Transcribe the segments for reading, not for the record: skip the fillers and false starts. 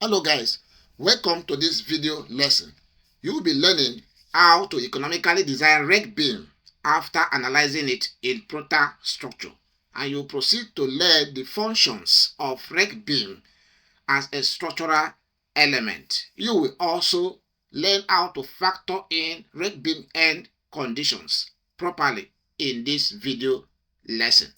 Hello guys, welcome to this video lesson. You will be learning how to economically design Rake Beam after analyzing it in Protastructure, and you proceed to learn the functions of Rake Beam as a structural element. You will also learn how to factor in Rake Beam end conditions properly in this video lesson.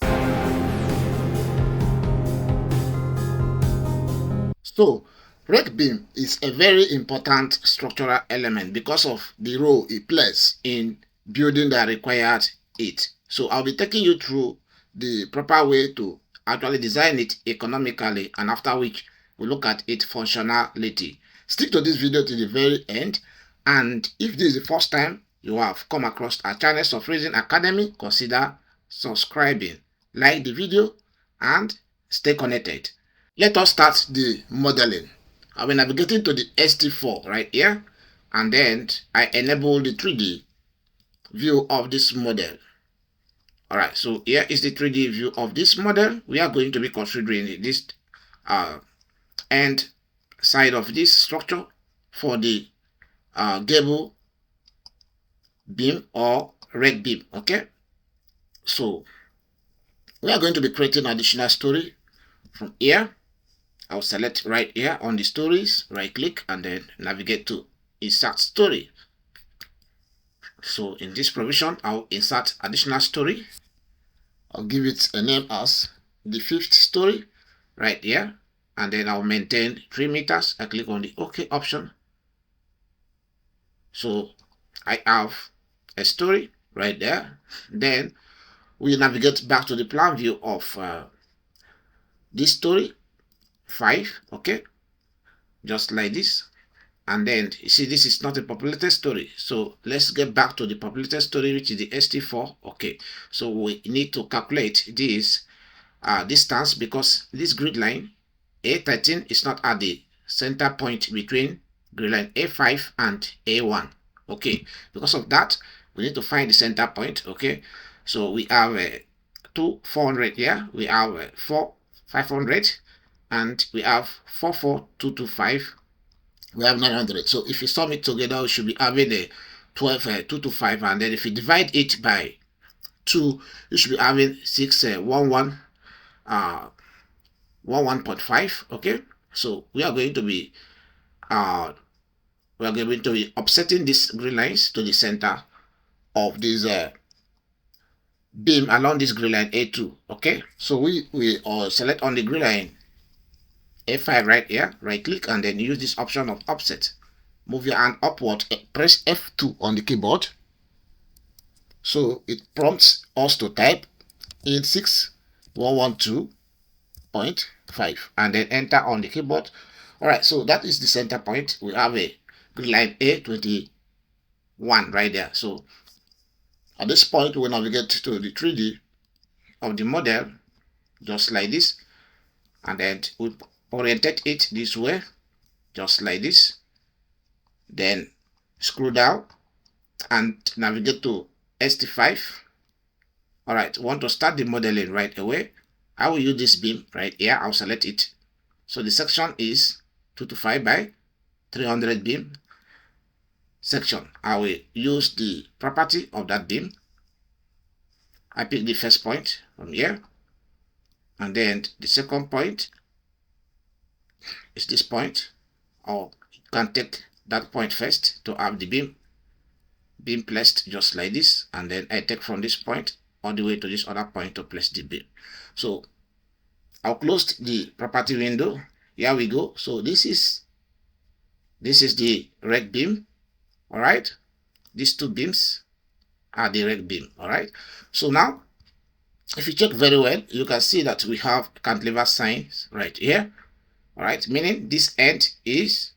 So, Rake beam is a very important structural element because of the role it plays in building that required it. So I'll be taking you through the proper way to actually design it economically, and after which we look at its functionality. Stick to this video to the very end, and if this is the first time you have come across our channel Surfacing Academy, consider subscribing, like the video, and stay connected. Let us start the modeling. I will navigate to the ST4 right here, and then I enable the 3D view of this model. Alright, so here is the 3D view of this model. We are going to be considering this end side of this structure for the gable beam or Rake beam. Okay, so we are going to be creating additional story from here. I'll select right here on the stories, right click, and then navigate to insert story. So in this provision, I'll insert additional story. I'll give it a name as the 5th story right here, and then I'll maintain 3 meters. I click on the OK option. So I have a story right there. Then we navigate back to the plan view of this story 5, okay, just like this. And then you see this is not a populated story, so let's get back to the populated story, which is the ST4. Okay, so we need to calculate this distance, because this grid line A13 is not at the center point between grid line A5 and A1. Okay, because of that we need to find the center point. Okay, so we have 400 here, we have 500, and we have 44225, we have 900. So if you sum it together, we should be having a 225, and then if you divide it by 2, you should be having 11.5. Okay, so we are going to be offsetting these green lines to the center of this beam along this green line A2. Okay, so we select on the green line A5 right here, right click, and then use this option of offset. Move your hand upward, press F2 on the keyboard. So it prompts us to type in 6112.5 and then enter on the keyboard. Alright, so that is the center point. We have a grid line A21 right there. So at this point, we navigate to the 3D of the model, just like this, and then we orientate it this way, just like this. Then scroll down and navigate to ST5. Alright, want to start the modeling right away. I will use this beam right here. I'll select it. So the section is 225 by 300 beam section. I will use the property of that beam. I pick the first point from here, and then the second point is this point, or you can take that point first to have the beam placed just like this, and then I take from this point all the way to this other point to place the beam. So I'll close the property window. Here we go. So this is the Rake beam. All right, these two beams are the Rake beam. All right, so now if you check very well, you can see that we have cantilever signs right here. All right, meaning this end is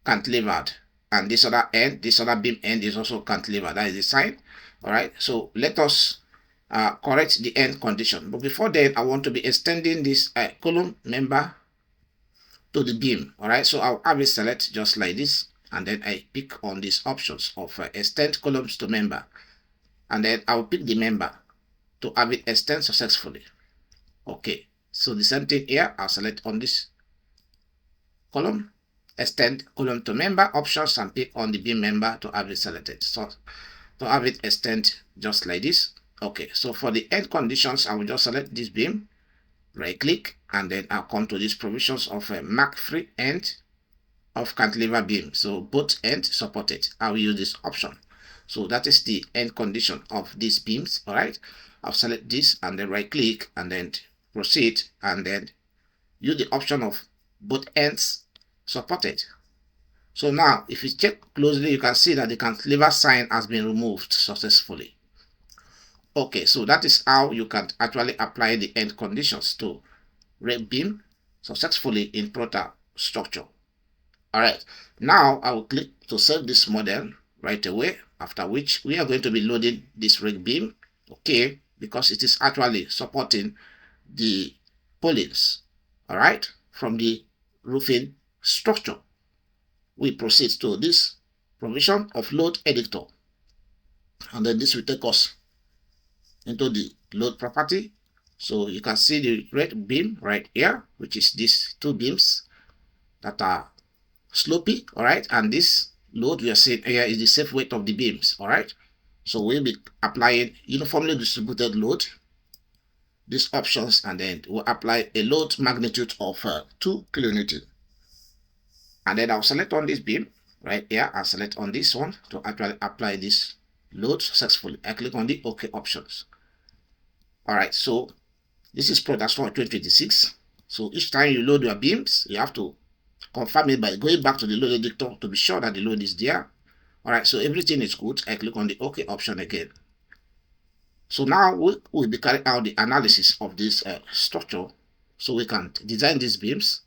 cantilevered, and this other end, this other beam end, is also cantilevered. That is the sign. All right, so let us correct the end condition. But before then, I want to be extending this column member to the beam. All right, so I'll have it select just like this, and then I pick on these options of extend columns to member, and then I'll pick the member to have it extend successfully. Okay, so the same thing here. I'll select on this column, extend column to member options and pick on the beam member to have it selected. So to have it extend just like this. Okay, so for the end conditions, I will just select this beam, right click, and then I'll come to these provisions of a mark free end of cantilever beam. So both ends supported. I will use this option. So that is the end condition of these beams. All right, I'll select this and then right click and then proceed and then use the option of both ends supported. So now if you check closely, you can see that the cantilever sign has been removed successfully. Okay, so that is how you can actually apply the end conditions to Rake Beam successfully in Protastructure. Alright, now I will click to save this model right away, after which we are going to be loading this Rake Beam, okay, because it is actually supporting the pulleys, alright, from the roofing structure. We proceed to this provision of load editor, and then this will take us into the load property. So you can see the red beam right here, which is these two beams that are slopey, all right, and this load we are seeing here is the safe weight of the beams, all right. So we'll be applying uniformly distributed load, these options, and then we'll apply a load magnitude of 2 kilonewton. And then I'll select on this beam right here and select on this one to actually apply this load successfully. I click on the OK options. All right, so this is Protastructure 2026. So each time you load your beams, you have to confirm it by going back to the load editor to be sure that the load is there. All right, so everything is good. I click on the OK option again. So now we'll be carrying out the analysis of this structure so we can design these beams.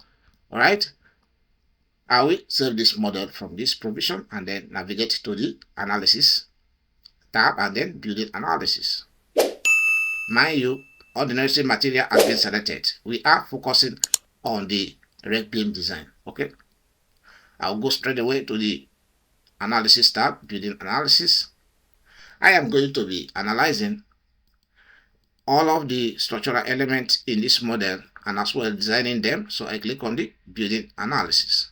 All right, I will save this model from this provision and then navigate to the analysis tab and then building analysis. Mind you, ordinary material has been selected. We are focusing on the Rake Beam Design. Okay, I'll go straight away to the analysis tab, building analysis. I am going to be analyzing all of the structural elements in this model and as well designing them. So I click on the building analysis.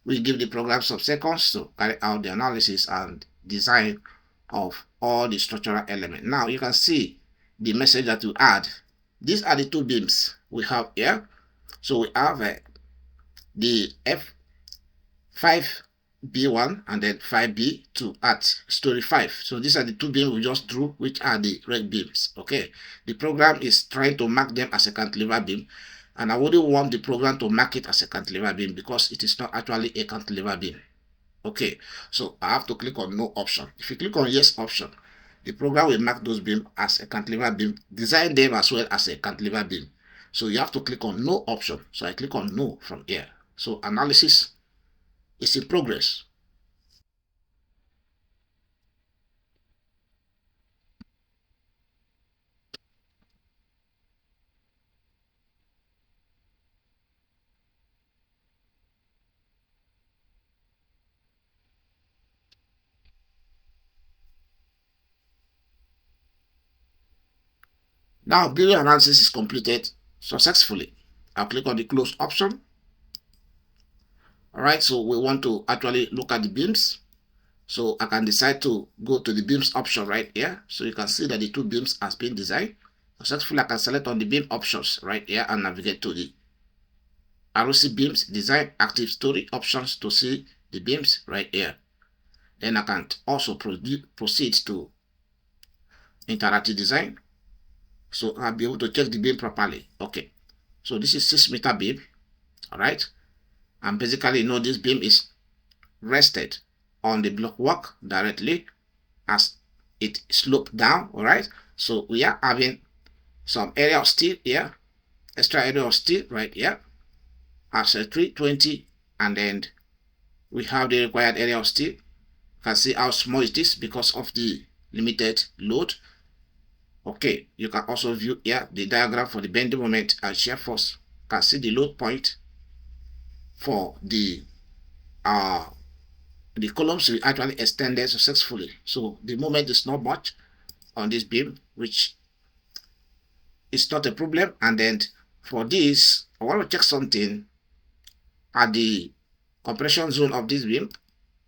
We give the program some seconds to carry out the analysis and design of all the structural elements. Now you can see the message that we add. These are the two beams we have here. So we have the F5B1 and then 5B2 at story 5. So these are the two beams we just drew, which are the Rake beams. Okay, the program is trying to mark them as a cantilever beam, and I wouldn't want the program to mark it as a cantilever beam because it is not actually a cantilever beam. Okay, so I have to click on no option. If you click on yes option, the program will mark those beams as a cantilever beam, design them as well as a cantilever beam. So you have to click on no option. So I click on no from here. So analysis is in progress. Now building analysis is completed successfully. I'll click on the close option. All right, so we want to actually look at the beams. So I can decide to go to the beams option right here. So you can see that the two beams has been designed successfully. I can select on the beam options right here and navigate to the ROC beams design active story options to see the beams right here. Then I can also proceed to interactive design. So I'll be able to check the beam properly. Okay, so this is 6 meter beam. All right, and basically, you know, this beam is rested on the block work directly as it sloped down. All right, so we are having some area of steel here, extra area of steel right here as a 320, and then we have the required area of steel. You can see how small it is because of the limited load. Okay, you can also view here the diagram for the bending moment and shear force. You can see the load point for the columns we actually extended successfully. So the moment is not much on this beam, which is not a problem. And then for this, I want to check something at the compression zone of this beam.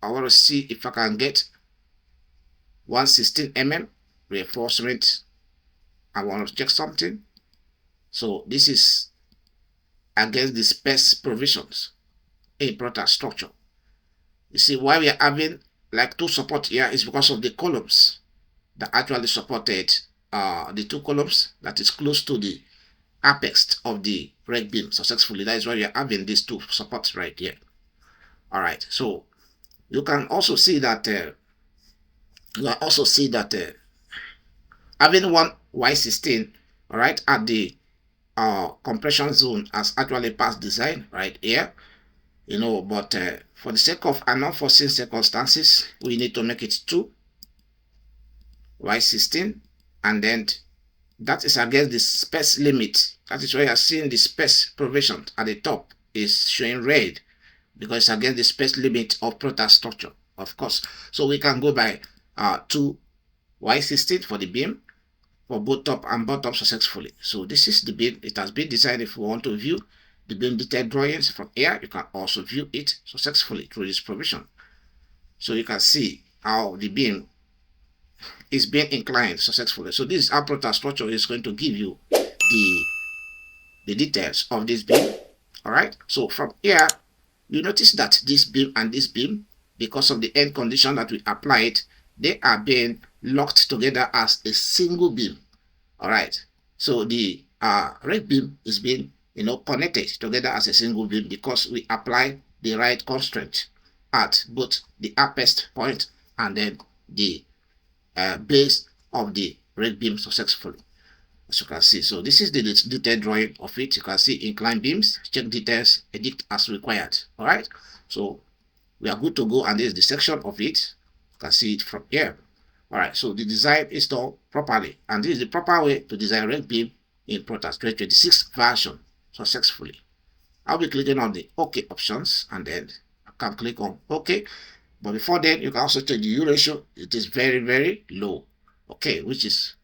I want to see if I can get 116 mm reinforcement. I want to check something. So this is against the space provisions in Protastructure. You see why we are having like two support here is because of the columns that actually supported the two columns that is close to the apex of the rake beam successfully. That is why we are having these two supports right here. All right, so you can also see that having one Y16, all right, at the compression zone has actually passed design right here, you know, but for the sake of unforeseen circumstances, we need to make it 2 Y16, and then that is against the space limit. That is why you are seeing the space provision at the top is showing red, because it's against the space limit of Protastructure, of course. So we can go by 2 Y16 for the beam for both top and bottom successfully. So this is the beam. It has been designed. If you want to view the beam detailed drawings from here, you can also view it successfully through this provision. So you can see how the beam is being inclined successfully. So this is how Protastructure is going to give you the details of this beam. All right. So from here, you notice that this beam and this beam, because of the end condition that we applied, they are being locked together as a single beam. All right. So the rake beam is being, you know, connected together as a single beam because we apply the right constraint at both the apex point and then the base of the rake beam successfully, as you can see. So this is the detailed drawing of it. You can see inclined beams, check details, edit as required. All right. So we are good to go, and this is the section of it. You can see it from here. All right. So the design is done properly, and this is the proper way to design rake beam in Protastructure 2026 version successfully. I'll be clicking on the OK options, and then I can click on OK. But before then, you can also check the U ratio. It is very, very low. Okay, which is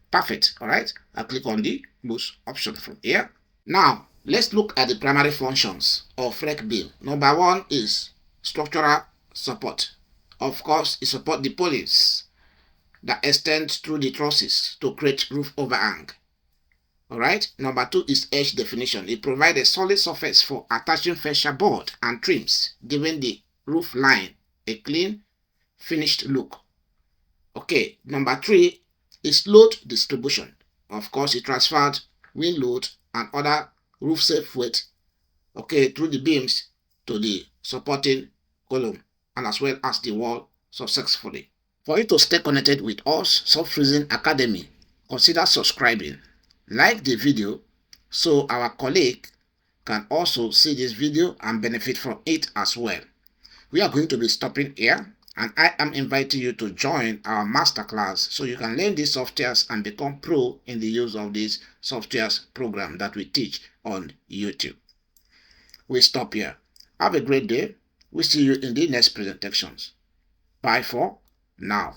perfect. All right. I'll click on the boost option from here. Now, let's look at the primary functions of rake beam. Number one is structural support. Of course, it supports the pulleys that extend through the trusses to create roof overhang. All right. Number two is edge definition. It provides a solid surface for attaching fascia board and trims, giving the roof line a clean, finished look. Okay. Number three is load distribution. Of course, it transferred wind load and other roof safe weight, okay, through the beams to the supporting column and as well as the wall successfully. For you to stay connected with us, Soft Freezing Academy, consider subscribing. Like the video so our colleague can also see this video and benefit from it as well. We are going to be stopping here, and I am inviting you to join our masterclass so you can learn these softwares and become pro in the use of these softwares program that we teach on YouTube. We stop here. Have a great day. We see you in the next presentations. Bye for now.